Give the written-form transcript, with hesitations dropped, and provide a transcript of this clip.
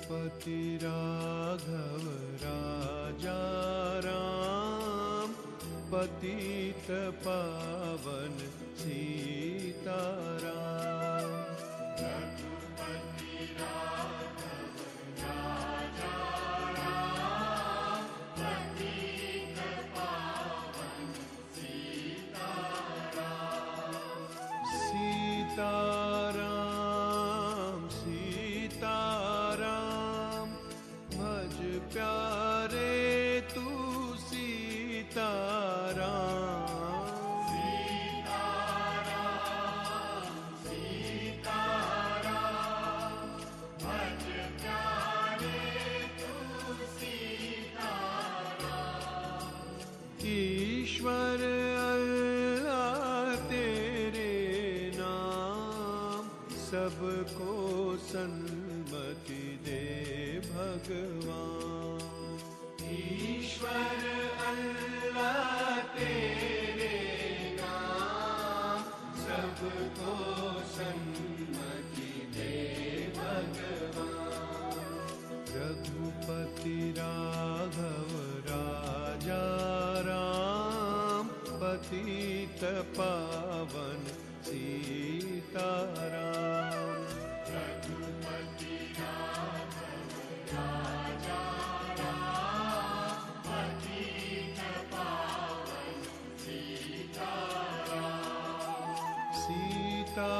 रघुपति राघव राजा राम, पतित पावन सीताराम। रघुपति राघव राजा राम, पतित पावन सीताराम। सीताराम सीताराम, भज प्यारे तू सीताराम। सीताराम सीताराम, भज प्यारे तू सीताराम। ईश्वर अल्लाह तेरे नाम, सबको सन्मति दे भगवान। ईश्वर अल्लाह तेरे नाम, सबको सन्मति दे भगवान। रघुपति राघव राजा राम, पतित पावन सीताराम। रघुपति राघव राजा राम, पतित पावन सीताराम। सीता